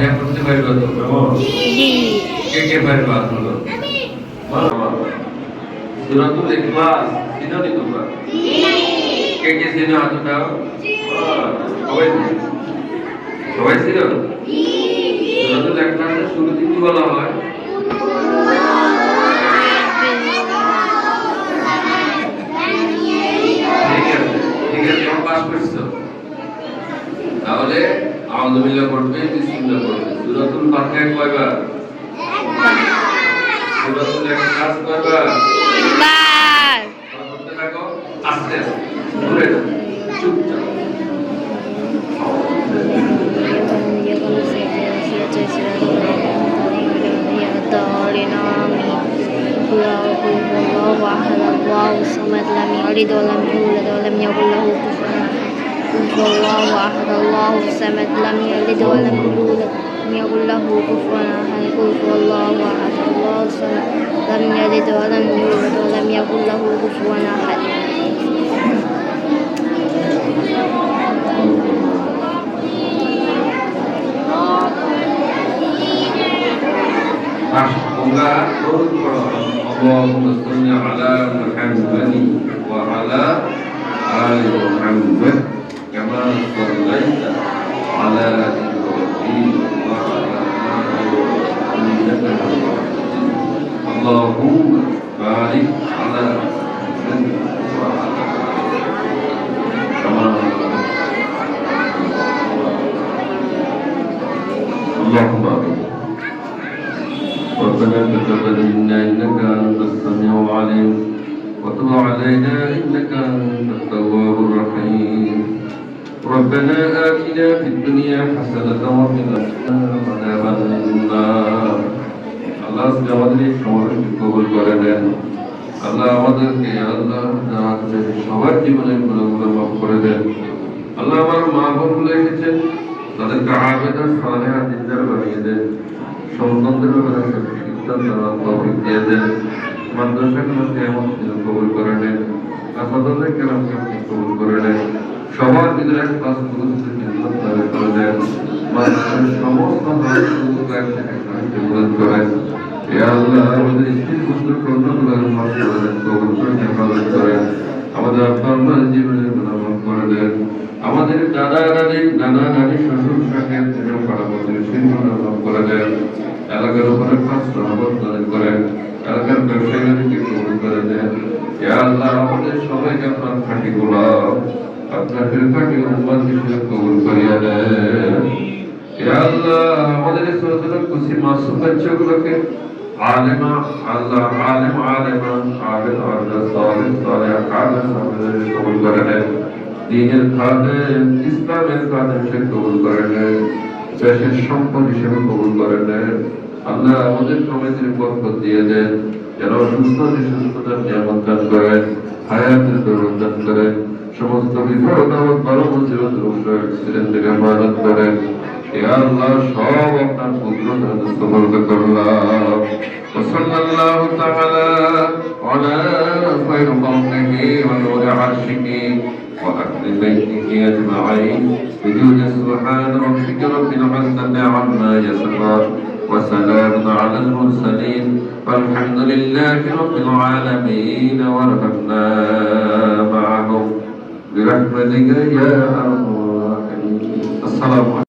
এক করতে পারবে তো কে কে পারবে আসলে সূরাতুল ইখলাস চিনো নি তোমরা কে কে চিনো হাত উঠাও সবাই সবাই চিনো সূরাতুল ইখলাসের শুরুতে কি বলা হয় ঠিক আছে পাস করছো তাহলে আউযু বিল্লাহ পড়বে বিসমিল্লাহ পড়বে সূরাতুল ফাতিহা কয়বার সূরাতুল ইখলাস কয়বার বার পড়তে থাকো আস্তে আস্তে ঘুরে যাও চুপচাপ الله الصمد لم يلد ولم يولد ولم يكن له كفوا الله احد الله الصمد لم يلد ولم يولد ولم يكن له كفوا احد قل هو الله احد الله الصمد لم يلد ولم يولد ولم يكن له كفوا احد اللهم صل على محمد وعلى آل محمد كما صليت على إبراهيم وعلى آل إبراهيم اللهم بارك على محمد وعلى كما اللهم آمين ربنا تقبل منا انك انت السميع العليم وتب علينا انك انت التواب الرحيم ربنا اتنا في الدنيا حسنه وفي الاخره عذاب النار আল্লাহ আমাদের সমাজকে কবুল করে দেন আল্লাহ আমাদেরকে আল্লাহ সবার জীবনের গুণাগুলো মাফ করে দেন আল্লাহ আমার মা বোনগুলো এসেছেন তাদেরকে আবেদন সালেহা দিনদার বানিয়ে দেন সন্তানদের ব্যাপারে শিক্ষা তৌফিক দিয়ে দেন মাদ্রাসাগুলোকে এমন কিছু কবুল করে নেন আসাদুল্লাহ কেরামকে আপনি কবুল করে নেন সবার ভিতরে ক্লাস গুলোকে খিদমত করে দেন মাদ্রাসার সমস্ত মানুষগুলোকে খিদমত করেন ইয়া আল্লাহ আমাদের স্ত্রী পুত্র কন্যাগুলোকে মাফ করে দেন কবুল করে হেফাজত করেন আমাদের আপনার জীবনের গুনাহ মাফ করে দেন আমাদের দাদা দাদি নানা নানি শ্বশুর শাশুড়ি থেকে পাড়া প্রতিবেশীর গুনাহ মাফ করে দেন এলাকার উপরে খাস রহমত দান করেন এলাকার ব্যবসায়ীদেরকে কবুল করে দেন ইয়া আল্লাহ আমাদের সবাইকে আপনার খাঁটি গোলাম আপনার খাঁটি উম্মত হিসেবে কবুল করিয়া দেন ইয়া আল্লাহ আমাদের ছোট ছোট কুসি মাসুম বাচ্চাগুলোকে আলেমা আল্লাহ আলেম আলেমা আবেদ আবেদ সালেহ সালেহ আবেদ আবেদ কবুল করে দেন দ্বীনের খাদেম ইসলামের খাদেম সে কবুল করে নেন দেশের সম্পদ হিসেবে কবুল করে নেন আল্লাহ আমাদের কমিটির বরকত দিয়ে দেন যারা অসুস্থ সুস্থতার নিয়ামত দান করেন হায়াতের দৌলত দান করেন সমস্ত বিপদ আপদ বারো মুসিবত অ্যাক্সিডেন্ট থেকে হেফাজত করেন ইয়া আল্লাহ সব আপনার পুত্র সফলতা করলাম وصلى الله تعالى على خير خلقه ونور عرشه وأهل بيته أجمعين بجود سبحان ربك رب العزة عما يصفون وسلام على المرسلين والحمد لله رب العالمين وارحمنا معهم برحمتك يا أرحم الراحمين السلام عليكم